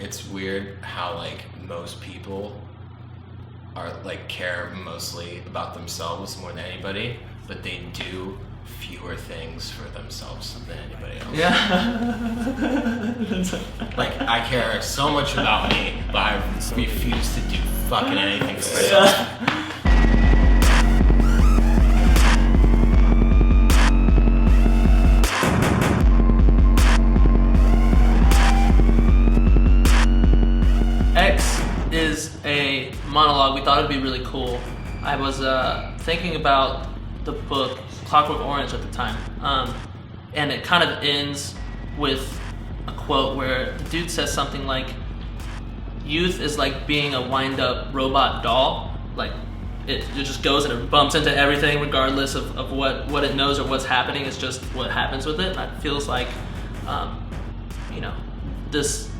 it's weird how like most people are like care mostly about themselves more than anybody, but they do fewer things for themselves than anybody else. Yeah. Like I care so much about me, but I refuse to do fucking anything for myself. Yeah. X is a monologue. We thought it'd be really cool. I was thinking about the book Clockwork Orange at the time, and it kind of ends with a quote where the dude says something like, "Youth is like being a wind-up robot doll. Like it just goes and it bumps into everything regardless of what it knows or what's happening. It's just what happens with it." And it feels like,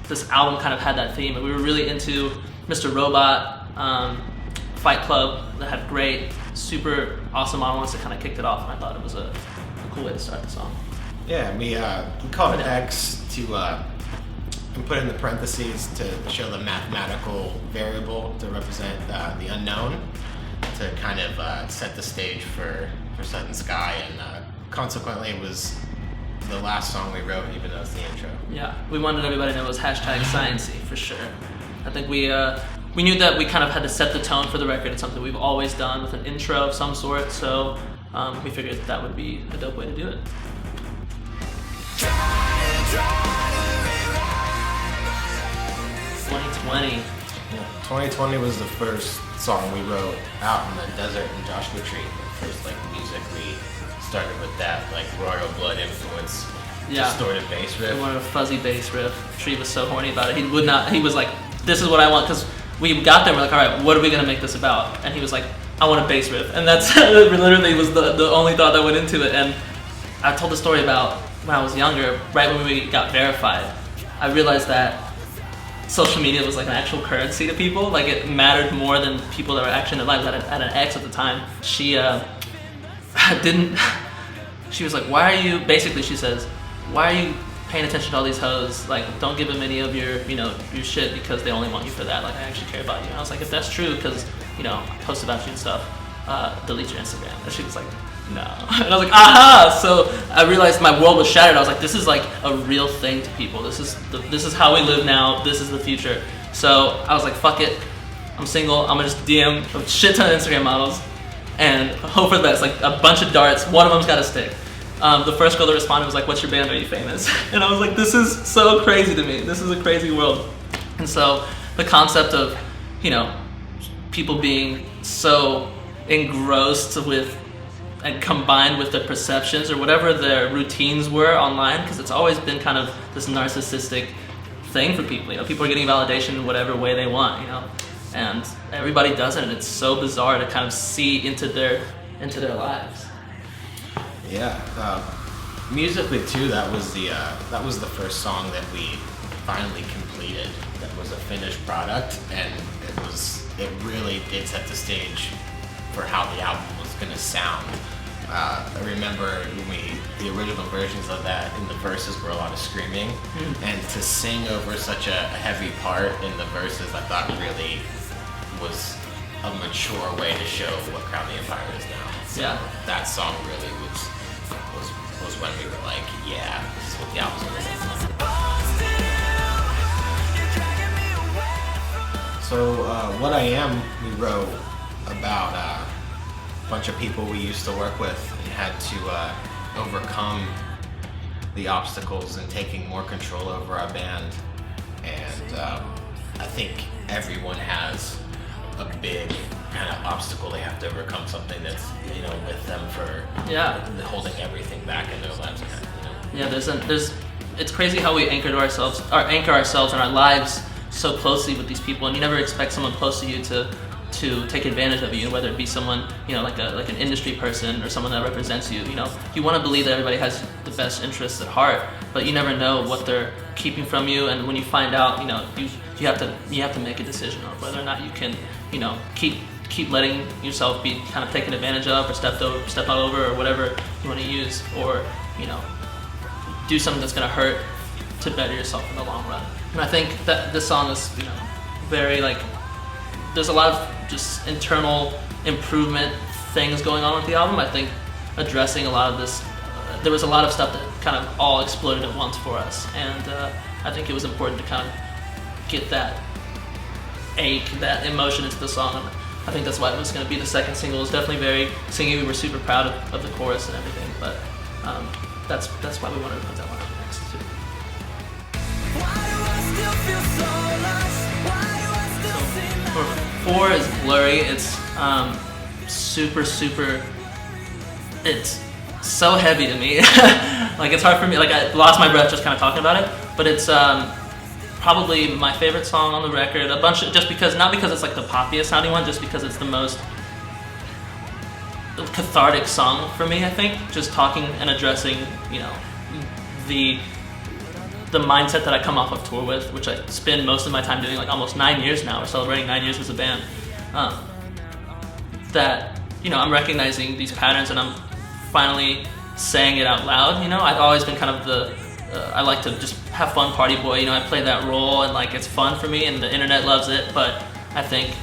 this album kind of had that theme, and we were really into Mr. Robot, Fight Club, that had great, super awesome monologues that kind of kicked it off, and I thought it was a cool way to start the song. Yeah, we called it X to and put in the parentheses to show the mathematical variable to represent the unknown, to kind of set the stage for Sun and Sky, and consequently it was the last song we wrote, even though it's the intro. Yeah, we wanted everybody to know it was #Sciencey for sure. I think we knew that we kind of had to set the tone for the record. It's something we've always done with an intro of some sort, so we figured that would be a dope way to do it. 2020. 2020 was the first song we wrote out in the desert in Joshua Tree. The first like music we started with that like Royal Blood influence, distorted bass riff. We wanted a fuzzy bass riff. Tree was so horny about it. He would not. He was like, "This is what I want." Because we got there, we're like, "All right, what are we gonna make this about?" And he was like, "I want a bass riff," and that's literally was the only thought that went into it. And I told the story about when I was younger, right when we got verified. I realized that social media was like an actual currency to people. Like it mattered more than people that were actually in their lives. I had an ex at the time. She didn't. She was like, "Why are you?" Basically, she says, "Why are you paying attention to all these hoes? Like, don't give them any of your, your shit because they only want you for that. Like, I actually care about you." And I was like, "If that's true, because I post about you and stuff, delete your Instagram." And she was like, "No." And I was like, "Aha!" So I realized my world was shattered. I was like, "This is like a real thing to people. This is how we live now. This is the future." So I was like, "Fuck it. I'm single. I'm gonna just DM a shit ton of Instagram models and hope for the best. Like a bunch of darts. One of them's got to stick." The first girl that responded was like, "What's your band? Are you famous?" And I was like, "This is so crazy to me. This is a crazy world." And so the concept of, people being so engrossed with and combined with their perceptions or whatever their routines were online, because it's always been kind of this narcissistic thing for people. People are getting validation in whatever way they want, and everybody does it, and it's so bizarre to kind of see into their lives. Yeah, musically too. That was the first song that we finally completed. That was a finished product, and it really did set the stage for how the album was gonna sound. I remember the original versions of that, in the verses were a lot of screaming, and to sing over such a heavy part in the verses, I thought really was a mature way to show what Crown the Empire is now. So yeah, that song really was when we were like, yeah, this is what the album's gonna sound like. So What I Am, we wrote about a bunch of people we used to work with and had to overcome the obstacles and taking more control over our band. And I think everyone has a big kind of obstacle they have to overcome, something that's with them for holding everything back in their lives. Yeah, it's crazy how we anchor ourselves in our lives so closely with these people, and you never expect someone close to you to take advantage of you, whether it be someone like an industry person or someone that represents you. You want to believe that everybody has the best interests at heart, but you never know what they're keeping from you, and when you find out, you have to make a decision on whether or not you can keep letting yourself be kind of taken advantage of or step out over or whatever you want to use, or do something that's going to hurt to better yourself in the long run. And I think that this song is, very like, there's a lot of just internal improvement things going on with the album. I think addressing a lot of this, there was a lot of stuff that kind of all exploded at once for us, and I think it was important to kind of get that ache, that emotion into the song. And I think that's why it was going to be the second single. It was definitely very singy. We were super proud of the chorus and everything, but that's why we wanted to put that one up next too. For 4 is Blurry. It's super. It's so heavy to me. Like, it's hard for me. Like, I lost my breath just kind of talking about it. But it's probably my favorite song on the record. Just because, not because it's like the poppiest sounding one, just because it's the most cathartic song for me. I think just talking and addressing, the mindset that I come off of tour with, which I spend most of my time doing, like almost 9 years now. We're celebrating 9 years as a band. That I'm recognizing these patterns, and I'm finally saying it out loud. I've always been kind of I like to just have fun party boy. I play that role, and like it's fun for me, and the internet loves it. But I think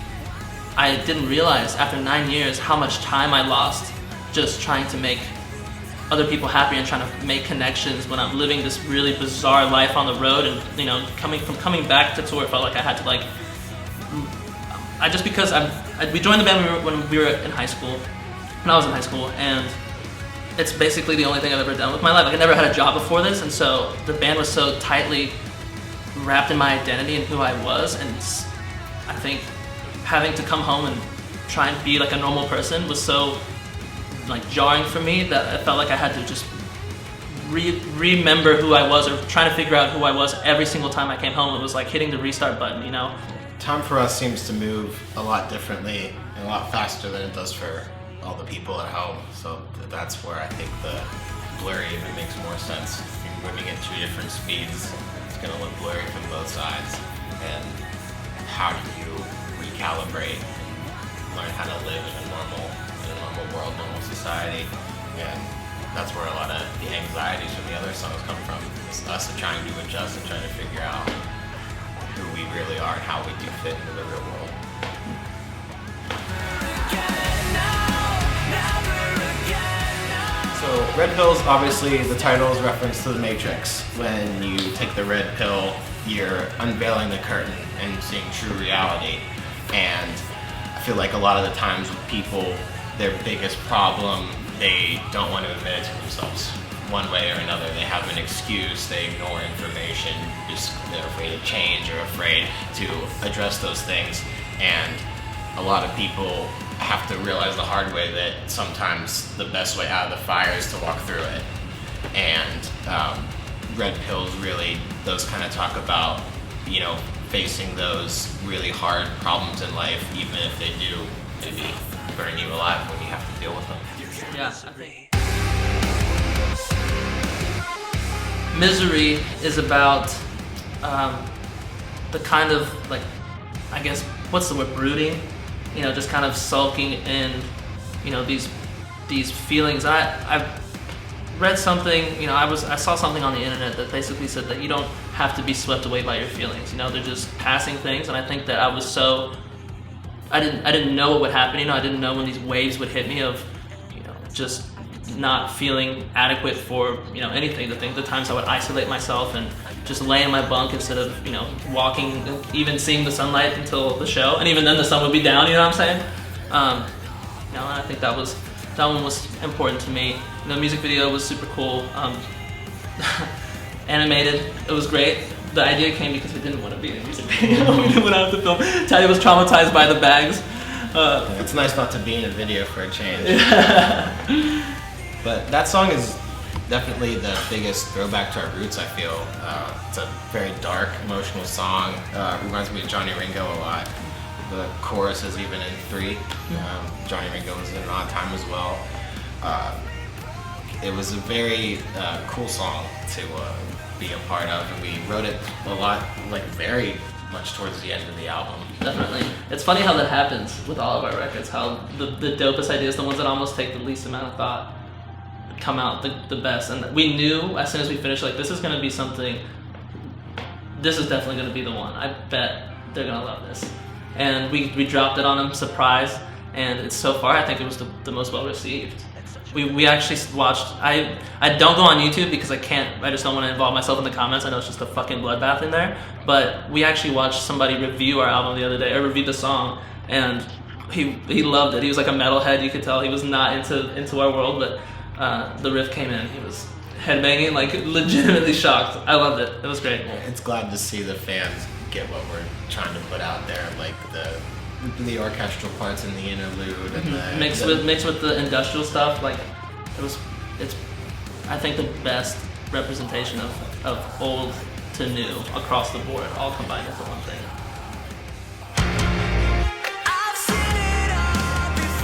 I didn't realize after 9 years how much time I lost just trying to make other people happy and trying to make connections when I'm living this really bizarre life on the road. And coming back to tour, it felt like I had to like. We joined the band when we were in high school. When I was in high school, and it's basically the only thing I've ever done with my life. Like, I never had a job before this, and so the band was so tightly wrapped in my identity and who I was, and I think having to come home and try and be like a normal person was so like jarring for me that I felt like I had to just remember who I was, or trying to figure out who I was every single time I came home. It was like hitting the restart button, Time for us seems to move a lot differently and a lot faster than it does for all the people at home, so that's where I think the Blurry even makes more sense. If you're moving at 2 different speeds, it's going to look blurry from both sides. And how do you recalibrate and learn how to live in a normal world, normal society? And that's where a lot of the anxieties from the other songs come from. It's us trying to adjust and trying to figure out who we really are and how we do fit into the real world. So red pills, obviously the title is reference to the Matrix. When you take the red pill, you're unveiling the curtain and seeing true reality. And I feel like a lot of the times with people, their biggest problem, they don't want to admit it to themselves. One way or another, they have an excuse, they ignore information, they're afraid of change or afraid to address those things. And a lot of people have to realize the hard way that sometimes the best way out of the fire is to walk through it. And red pills really, those kind of talk about, facing those really hard problems in life, even if they do maybe burn you alive when you have to deal with them. Yeah, I think Misery is about the kind of, like, I guess, what's the word, brooding? Just kind of sulking in, these feelings. I've read something, I saw something on the internet that basically said that you don't have to be swept away by your feelings. They're just passing things. And I think that I didn't know what would happen. I didn't know when these waves would hit me of, just not feeling adequate for, anything. The times I would isolate myself and just lay in my bunk instead of, walking, even seeing the sunlight until the show. And even then the sun would be down, you know what I'm saying? And I think that one was important to me. The music video was super cool. Animated, it was great. The idea came because we didn't want to be in a music video. We didn't want to have to film. Teddy was traumatized by the bags. It's nice not to be in a video for a change. But that song is definitely the biggest throwback to our roots, I feel. It's a very dark, emotional song. Reminds me of Johnny Ringo a lot. The chorus is even in 3. Johnny Ringo was in On Time as well. It was a very cool song to be a part of, and we wrote it a lot, like very much towards the end of the album. Definitely. It's funny how that happens with all of our records, how the dopest ideas, the ones that almost take the least amount of thought, come out the best. And we knew as soon as we finished, like, this is going to be something this is definitely going to be the one. I bet they're going to love this. And we dropped it on them, surprise, and it's so far, I think it was the most well received. We actually watched, I don't go on YouTube because I just don't want to involve myself in the comments. I know it's just a fucking bloodbath in there. But we actually watched somebody review our album the other day, or review the song, and he loved it. He was like a metalhead, you could tell. He was not into our world, but the riff came in. He was headbanging, like legitimately shocked. I loved it. It was great. It's glad to see the fans get what we're trying to put out there, like the orchestral parts in the interlude and the mixed with the industrial stuff. Like it's I think the best representation of old to new across the board, all combined into one thing.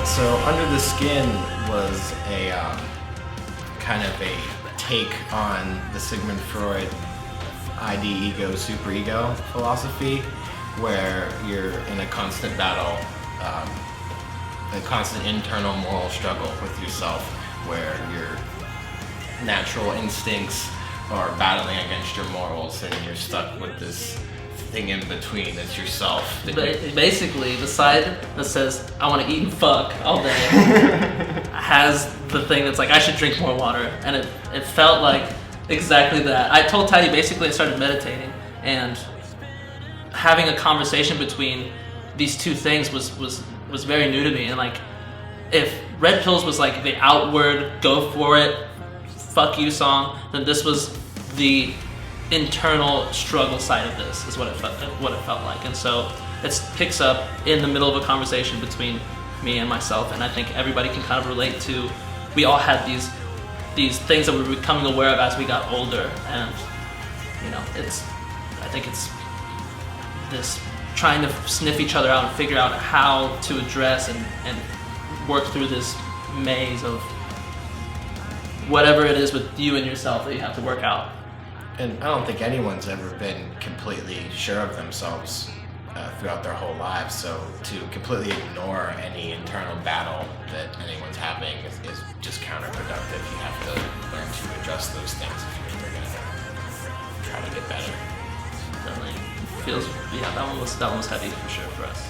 So Under the Skin was a kind of a take on the Sigmund Freud ID, ego, superego philosophy, where you're in a constant battle, a constant internal moral struggle with yourself, where your natural instincts are battling against your morals, and you're stuck with this thing in between that's yourself. Basically, the side that says, I want to eat and fuck all day, has the thing that's like, I should drink more water. And it felt like exactly that. I told Teddy, basically I started meditating, and having a conversation between these two things was very new to me. And like, if Red Pills was like the outward, go for it, fuck you song, then this was the internal struggle side of this, is what it felt like. And so it picks up in the middle of a conversation between me and myself, and I think everybody can kind of relate to. We all had these things that we were becoming aware of as we got older, and you know, I think it's this trying to sniff each other out and figure out how to address and work through this maze of whatever it is with you and yourself that you have to work out. And I don't think anyone's ever been completely sure of themselves throughout their whole lives, so to completely ignore any internal battle that anyone's having is just counterproductive. You have to learn to address those things if you're going to try to get better. Definitely feels, yeah, that one was heavy for sure for us.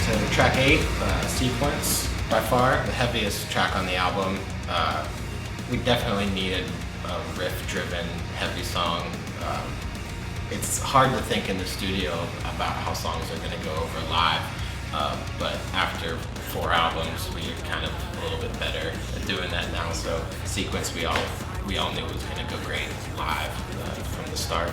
So track 8, Sequence, by far the heaviest track on the album. We definitely needed a riff-driven, heavy song. It's hard to think in the studio about how songs are going to go over live, but after 4 albums, we're kind of a little bit better at doing that now. So Sequence, we all knew it was going to go great live from the start.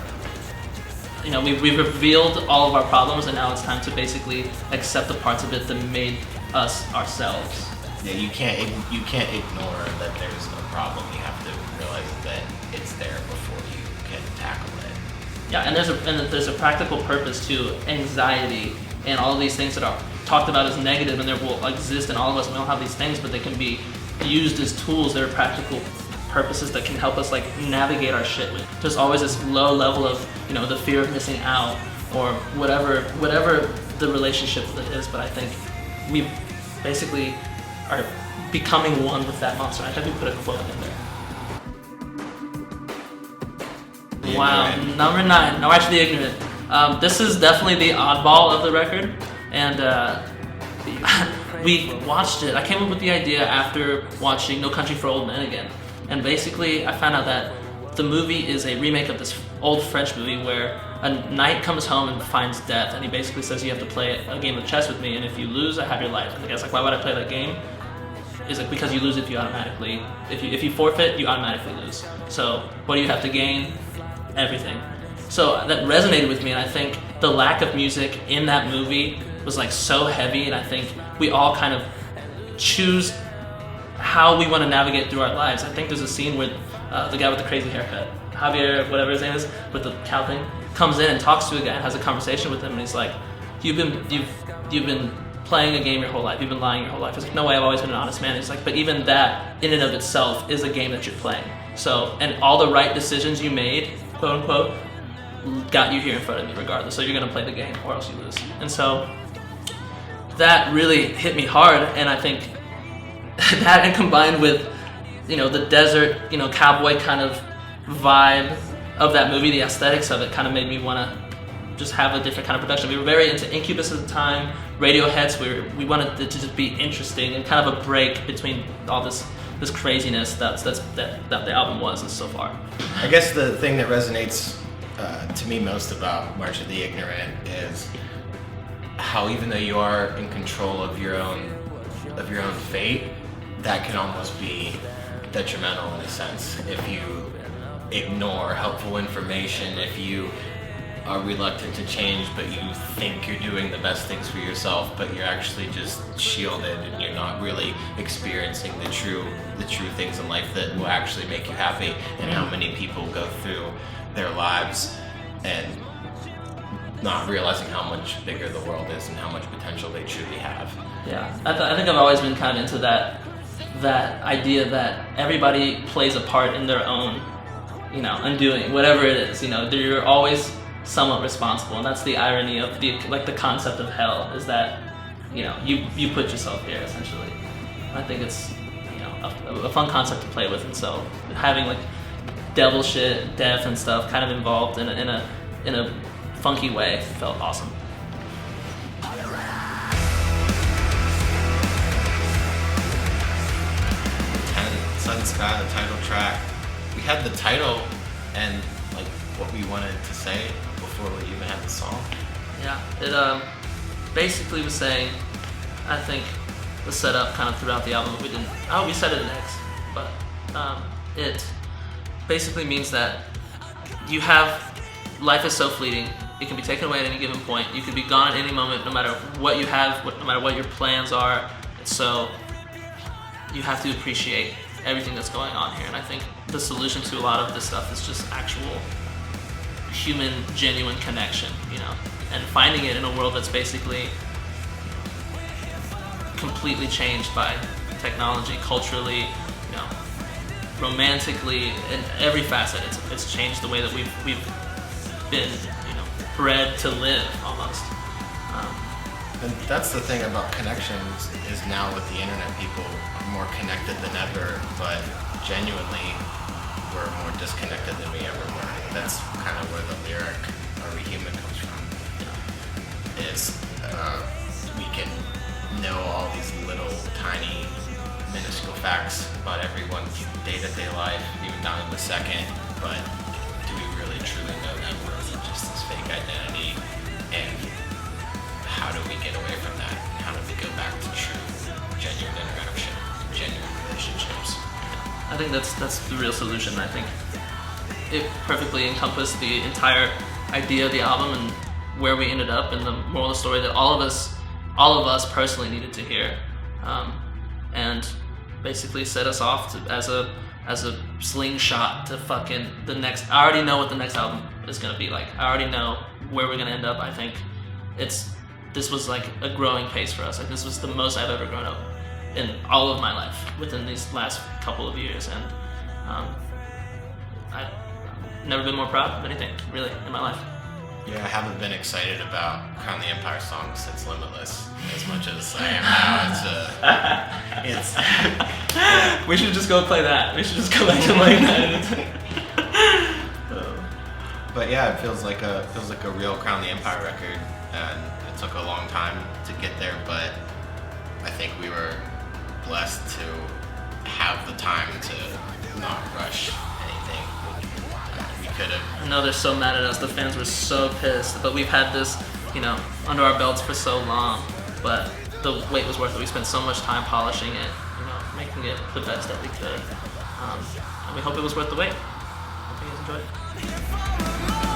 You know, we've revealed all of our problems, and now it's time to basically accept the parts of it that made us ourselves. Yeah, you can't ignore that there's a problem. You have to realize that it's there before you can tackle it. Yeah, and there's a practical purpose to anxiety and all these things that are talked about as negative, and there will exist in all of us. We don't have these things, but they can be used as tools. They're practical purposes that can help us like navigate our shit with. There's always this low level of, you know, the fear of missing out or whatever the relationship with it is, but I think we basically are becoming one with that monster. I think we put a quote in there. Wow, number 9. No, actually ignorant. This is definitely the oddball of the record, and we watched it. I came up with the idea after watching No Country for Old Men again. And basically, I found out that the movie is a remake of this old French movie where a knight comes home and finds death, and he basically says, you have to play a game of chess with me, and if you lose, I have your life. And the guy's like, why would I play that game? He's like, because you lose if you forfeit, you automatically lose. So what do you have to gain? Everything. So that resonated with me, and I think the lack of music in that movie was like so heavy, and I think we all kind of choose how we want to navigate through our lives. I think there's a scene where the guy with the crazy haircut, Javier, whatever his name is, with the cow thing, comes in and talks to a guy and has a conversation with him, and he's like, you've been playing a game your whole life, you've been lying your whole life. He's like, no way, I've always been an honest man. He's like, but even that in and of itself is a game that you're playing. So, and all the right decisions you made, quote unquote, got you here in front of me regardless. So you're gonna play the game or else you lose. And so that really hit me hard, and I think that, and combined with the desert, cowboy kind of vibe of that movie, the aesthetics of it kind of made me want to just have a different kind of production. We were very into Incubus at the time, Radiohead, so we wanted it to just be interesting and kind of a break between all this craziness that the album was so far. I guess the thing that resonates to me most about March of the Ignorant is how even though you are in control of your own fate, that can almost be detrimental in a sense if you ignore helpful information, if you are reluctant to change but you think you're doing the best things for yourself, but you're actually just shielded and you're not really experiencing the true things in life that will actually make you happy. And how many people go through their lives and not realizing how much bigger the world is and how much potential they truly have. Yeah, I think I've always been kind of into that idea that everybody plays a part in their own, undoing, whatever it is. You're always somewhat responsible, and that's the irony of the concept of hell, is that you put yourself here essentially. I think it's a fun concept to play with, and so having like devil shit, death and stuff kind of involved in a funky way felt awesome. Sun Sky, the title track. We had the title and like what we wanted to say before we even had the song. Yeah, it basically was saying, I think the setup kind of throughout the album, we said it next, but it basically means that life is so fleeting, it can be taken away at any given point, you can be gone at any moment, no matter what you have, no matter what your plans are, so you have to appreciate everything that's going on here. And I think the solution to a lot of this stuff is just actual human, genuine connection, and finding it in a world that's basically completely changed by technology, culturally, romantically, in every facet. It's changed the way that we've been, bred to live almost. And that's the thing about connections, is now with the internet, people are more connected than ever, but genuinely we're more disconnected than we ever were. That's kind of where the lyric "Are we human" comes from. Is we can know all these little tiny minuscule facts about everyone's day-to-day life, even down to the second, but do we really truly know them, or is it just this fake identity? And how do we get away from that? And how do we go back to true, genuine interaction, genuine relationships? I think that's the real solution. I think it perfectly encompassed the entire idea of the album and where we ended up, and the moral of the story that all of us personally needed to hear, and basically set us off as a slingshot to fucking the next. I already know what the next album is gonna be like. I already know where we're gonna end up. I think this was like a growing pace for us. Like, this was the most I've ever grown up in all of my life within these last couple of years, and I've never been more proud of anything really in my life. Yeah, I haven't been excited about Crown the Empire songs since Limitless as much as I am now. It's We should just go play that. We should just go back to playing that. But yeah, it feels like a real Crown the Empire record, and it took a long time to get there, but I think we were blessed to have the time to not rush anything. We could have. I know they're so mad at us. The fans were so pissed, but we've had this, under our belts for so long. But the wait was worth it. We spent so much time polishing it, making it the best that we could, and we hope it was worth the wait. Hope you guys enjoyed it.